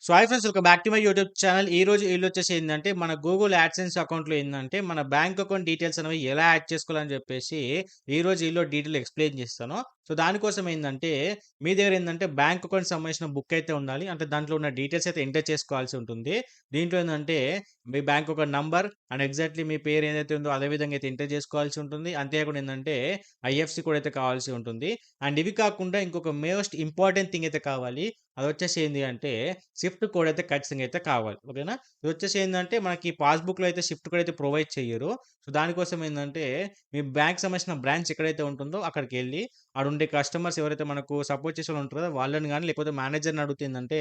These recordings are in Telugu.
So hi friends, welcome back to my YouTube channel. ఈ రోజు వీళ్ళొచ్చేసి ఏందంటే, మన గూగుల్ యాడ్సెన్స్ అకౌంట్‌లో ఏందంటే, మన బ్యాంక్ అకౌంట్ డీటెయిల్స్ అనేవి ఎలా యాడ్ చేసుకోవాలని చెప్పేసి, ఈ రోజు ఈళ్ళో డీటెయిల్ ఎక్స్‌ప్లెయిన్ చేస్తాను. సో దానికోసం ఏందంటే, మీ దగ్గర ఏందంటే, బ్యాంక్ అకౌంట్‌కి సంబంధించిన బుక్ అయితే ఉండాలి. అంటే దాంట్లో ఉన్న డీటెయిల్స్ అయితే ఎంటర్ చేసుకోవాల్సి ఉంటుంది. దీంట్లో ఏందంటే, మీ bank account number and exactly మీ పేరు ఏదైతే ఉందో అదే విధంగా అయితే ఎంటర్ చేసుకోవాల్సి ఉంటుంది. అంతేకాకుండా ఏందంటే, ఐఎఫ్‌సి కోడ్ అయితే కావాల్సి ఉంటుంది. అండ్ ఇవి కాకుండా ఇంకొక మోస్ట్ ఇంపార్టెంట్ థింగ్ అయితే కావాలి. అదొచ్చేసి ఏంది అంటే షిఫ్ట్ కోడ్ అయితే ఖచ్చితంగా అయితే కావాలి. ఓకేనా? ఇదొచ్చేసి ఏందంటే మనకి పాస్‌బుక్‌లో అయితే షిఫ్ట్ కోడ్ అయితే ప్రొవైడ్ చెయ్యరు. సో, దానికోసం ఏందంటే మీ బ్యాంక్‌కి సంబంధించిన బ్రాంచ్ ఎక్కడైతే ఉంటుందో అక్కడికెళ్ళి ఆడుండే కస్టమర్స్ ఎవరైతే మనకు సపోర్ట్ చేసేవాళ్ళు ఉంటారో వాళ్ళని గాని లేకపోతే మేనేజర్‌ని అడిగితే ఏందంటే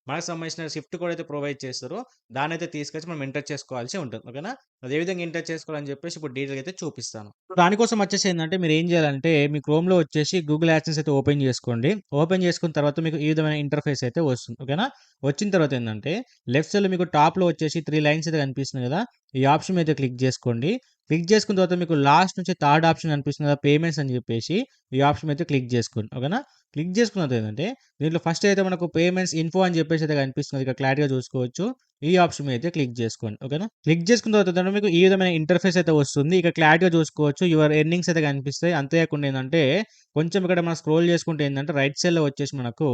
మనకు సంబంధించిన షిఫ్ట్ కోడ్ అయితే ప్రొవైడ్ చేస్తారు. దాన్నయితే తీసుకొచ్చి మనం ఎంటర్ చేసుకోవాల్సి ఉంటుంది. ఓకేనా? అది ఏ విధంగా ఎంటర్ చేసుకోవాలని చెప్పేసి ఇప్పుడు డీటెయిల్‌గా అయితే చూపిస్తాను. సో, దానికోసం వచ్చేసి ఏందంటే మీరేం చేయాలంటే మీ క్రోమ్‌లో వచ్చేసి గూగుల్ యాడ్సెన్స్ అయితే ఓపెన్ చేసుకోండి. ఓపెన్ చేసుకున్న తర్వాత మీకు ఈ విధమైన ఇంటర్‌ఫేస్ అయితే వస్తుంది. ఓకేనా? వచ్చిన తర్వాత ఏందంటే లెఫ్ట్ సైడ్‌లో మీకు టాప్‌లో వచ్చేసి 3 లైన్స్ అయితే కనిపిస్తుంది కదా! ఈ ఆప్షన్ మీద క్లిక్ చేసుకోండి. క్లిక్ చేసుకున్న తర్వాత మీకు లాస్ట్ నుంచి థర్డ్ ఆప్షన్ కనిపిస్తుంది కదా! పేమెంట్స్ అని చెప్పేసి ఈ ఆప్షన్ మీద క్లిక్ చేసుకోండి. ఓకేనా? క్లిక్ చేసుకున్న తర్వాత ఏందంటే దీంట్లో ఫస్ట్ అయితే మనకు పేమెంట్స్ ఇన్ఫో అని చెప్పేసి అయితే కనిపిస్తుంది. ఇక్కడ క్లారిటీగా చూసుకోవచ్చు. ఈ ఆప్షన్ మీద అయితే క్లిక్ చేసుకోండి. ఓకేనా? క్లిక్ చేసుకున్న తర్వాత ఏంటంటే మీకు ఈ విధమైన ఇంటర్‌ఫేస్ అయితే వస్తుంది. ఇక్కడ క్లారిటీగా చూసుకోవచ్చు. యువర్ ఎర్నింగ్స్ అయితే కనిపిస్తాయి. అంతేకాకుండా ఏందంటే కొంచెం ఇక్కడ మనం స్క్రోల్ చేసుకుంటే ఏందంటే రైట్ సైడ్‌లో వచ్చేసి మనకు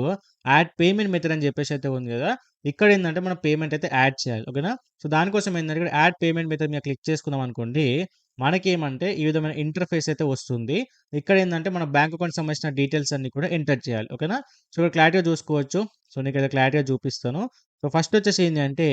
యాడ్ పేమెంట్ మెథడ్ అని చెప్పేసి అయితే ఉంది కదా! ఇక్కడ ఏందంటే మనం పేమెంట్ అయితే యాడ్ చేయాలి. ఓకేనా? సో, దానికోసం ఏందంటే ఇక్కడ యాడ్ పేమెంట్ మెథడ్ మీద క్లిక్ చేసుకున్నాం అనుకోండి. మనకేమంటే ఈ విధమైన ఇంటర్‌ఫేస్ అయితే వస్తుంది. ఇక్కడ ఏందంటే మన బ్యాంక్ అకౌంట్‌కి సంబంధించిన డీటెయిల్స్ అన్నీ కూడా ఎంటర్ చేయాలి. ఓకేనా? సో, ఇక్కడ క్లారిటీగా చూసుకోవచ్చు. సో, నీకైతే క్లారిటీగా చూపిస్తాను. సో, ఫస్ట్ వచ్చేసి ఏంది అంటే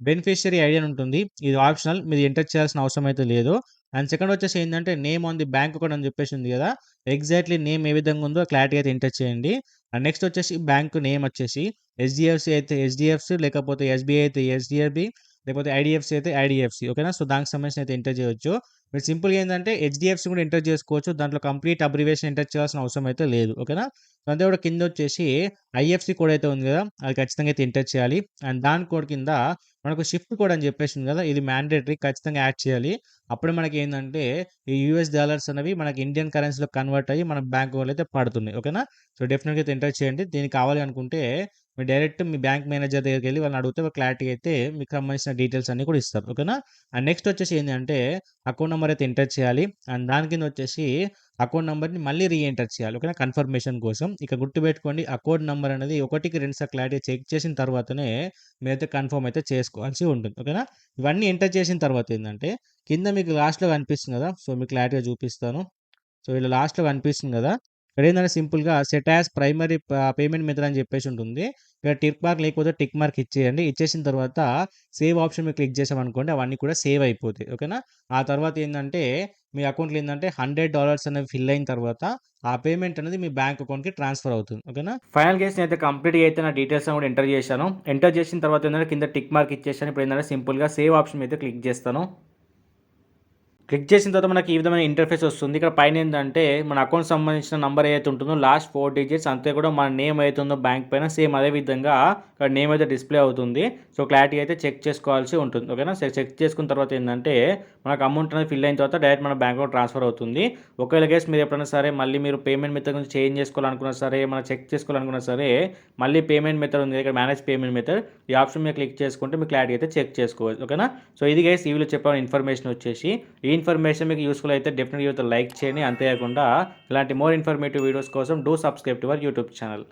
బెనిఫిషియరీ ఐడీ అని ఉంటుంది. ఇది ఆప్షనల్. మీరు ఎంటర్ చేయాల్సిన అవసరం అయితే లేదు. అండ్ సెకండ్ వచ్చేసి ఏందంటే name on the bank account అని చెప్పేసి ఉంది కదా! ఎగ్జాక్ట్‌లీ నేమ్ ఏ విధంగా ఉందో క్లారిటీగా అయితే ఎంటర్ చేయండి. అండ్ నెక్స్ట్ వచ్చేసి బ్యాంక్ నేమ్ వచ్చేసి హెచ్‌డీఎఫ్‌సీ అయితే హెచ్‌డీఎఫ్‌సీ లేకపోతే ఎస్‌బీఐ అయితే ఎస్‌బీఐబీ లేకపోతే ఐడీఎఫ్‌సీ అయితే ఐడీఎఫ్‌సీ. ఓకేనా? సో, దానికి సంబంధించి అయితే ఎంటర్ చేయొచ్చు. మీరు సింపుల్‌గా ఏందంటే హెచ్‌డీఎఫ్‌సీ కూడా ఎంటర్ చేసుకోవచ్చు. దాంట్లో కంప్లీట్ అబ్రివియేషన్ ఎంటర్ చేయాల్సిన అవసరం అయితే లేదు. ఓకేనా? అంతే కూడా కిందొచ్చేసి ఐఎఫ్‌సీ కోడ్ అయితే ఉంది కదా! అది ఖచ్చితంగా అయితే ఎంటర్ చేయాలి. అండ్ దాని కోడ్ కింద మనకు షిఫ్ట్ కోడ్ అని చెప్పేసి ఉంది కదా! ఇది మ్యాండేటరీ ఖచ్చితంగా యాడ్ చేయాలి. అప్పుడే మనకేందంటే ఈ యూఎస్ డాలర్స్ అనేవి మనకి ఇండియన్ కరెన్సీలో కన్వర్ట్ అయ్యి మన బ్యాంక్ అకౌంట్‌లో అయితే పడుతున్నాయి. ఓకేనా? సో, డెఫినిట్‌గా అయితే ఎంటర్ చేయండి. దీనికి కావాలి అనుకుంటే మీరు డైరెక్ట్ మీ బ్యాంక్ మేనేజర్ దగ్గరికెళ్ళి వాళ్ళని అడిగితే వాళ్ళు క్లారిటీగా అయితే మీకు సంబంధించిన డీటెయిల్స్ అన్నీ కూడా ఇస్తారు. ఓకేనా? అండ్ నెక్స్ట్ వచ్చేసి ఏంది అంటే అకౌంట్ నంబర్ అయితే ఎంటర్ చేయాలి. అండ్ దాని కింద వచ్చేసి అకౌంట్ నంబర్‌ని మళ్ళీ ఎంటర్ చేయాలి. ఓకేనా? కన్ఫర్మేషన్ కోసం. ఇక గుర్తుపెట్టుకోండి అకౌంట్ నంబర్ అనేది ఒకటికి 2 సార్లు క్లారిటీగా చెక్ చేసిన తర్వాతనే మీరైతే కన్ఫర్మ్ అయితే చేసుకోవాల్సి ఉంటుంది. ఓకేనా? ఇవన్నీ ఎంటర్ చేసిన తర్వాత ఏందంటే కింద మీకు లాస్ట్‌లో కనిపిస్తుంది కదా! సో, మీకు క్లారిటీగా చూపిస్తాను. సో, ఇలా లాస్ట్‌లో కనిపిస్తుంది గదా! ఇక్కడేందంటే సింపుల్‌గా set as primary payment method అని చెప్పేసి ఉంటుంది. ఇక్కడ టిక్ మార్క్ లేకపోతే టిక్ మార్క్ ఇచ్చేయండి. ఇచ్చేసిన తర్వాత సేవ్ ఆప్షన్ మీద క్లిక్ చేసామనుకోండి అవన్నీ కూడా సేవ్ అయిపోతాయి. ఓకేనా? ఆ తర్వాత ఏందంటే మీ అకౌంట్‌లో ఏందంటే $100 అనేవి ఫిల్ అయిన తర్వాత ఆ పేమెంట్ అనేది మీ బ్యాంక్ అకౌంట్‌కి ట్రాన్స్‌ఫర్ అవుతుంది. ఓకేనా? ఫైనల్ కేస్ నేనైతే కంప్లీట్‌గా అయితే నా డీటెయిల్స్ అన్ని కూడా ఎంటర్ చేశాను. ఎంటర్ చేసిన తర్వాత ఏందంటే కింద టిక్ మార్క్ ఇచ్చేసాను. ఇప్పుడు ఏందంటే సింపుల్‌గా సేవ్ ఆప్షన్ మీద క్లిక్ చేస్తాను. క్లిక్ చేసిన తర్వాత మనకి ఈ విధమైన ఇంటర్ఫేస్ వస్తుంది. ఇక్కడ పైనేందంటే మన అకౌంట్ సంబంధించిన నంబర్ ఏదైతే ఉంటుందో లాస్ట్ 4 డిజిట్స్ అంతే కూడా మన నేమ్ ఏదైతే ఉందో బ్యాంక్ పైన సేమ్ అదే విధంగా ఇక్కడ నేమ్ అయితే డిస్‌ప్లే అవుతుంది. సో, క్లారిటీ అయితే చెక్ చేసుకోవాల్సి ఉంటుంది. ఓకేనా? చెక్ చేసుకున్న తర్వాత ఏందంటే మనకు అమౌంట్ అనేది ఫిల్ అయిన తర్వాత డైరెక్ట్ మన బ్యాంక్ అకౌంట్ ట్రాన్స్‌ఫర్ అవుతుంది. ఒకవేళ కేస్ మీరు ఎప్పుడైనా సరే మళ్ళీ మీరు పేమెంట్ మెథడ్ గురించి చేంజ్ చేసుకోవాలనుకున్నా సరే, ఏమైనా చెక్ చేసుకోవాలనుకున్నా సరే మళ్ళీ పేమెంట్ మెథడ్ ఉంది ఇక్కడ మేనేజ్ పేమెంట్ మెథడ్ ఈ ఆప్షన్ మీద క్లిక్ చేసుకుంటే మీకు క్లారిటీ అయితే చెక్ చేసుకోవచ్చు. ఓకేనా? సో, ఇది గైస్ ఈ వీడియోలో చెప్పిన ఇన్ఫర్మేషన్ వచ్చేసి ఈ ఇన్ఫర్మేషన్ మీకు యూస్‌ఫుల్ అయితే డెఫినెట్‌గా లైక్ చేయండి. అంతేకాకుండా ఇలాంటి మోర్ ఇన్ఫర్మేటివ్ వీడియోస్ కోసం do subscribe to our YouTube channel.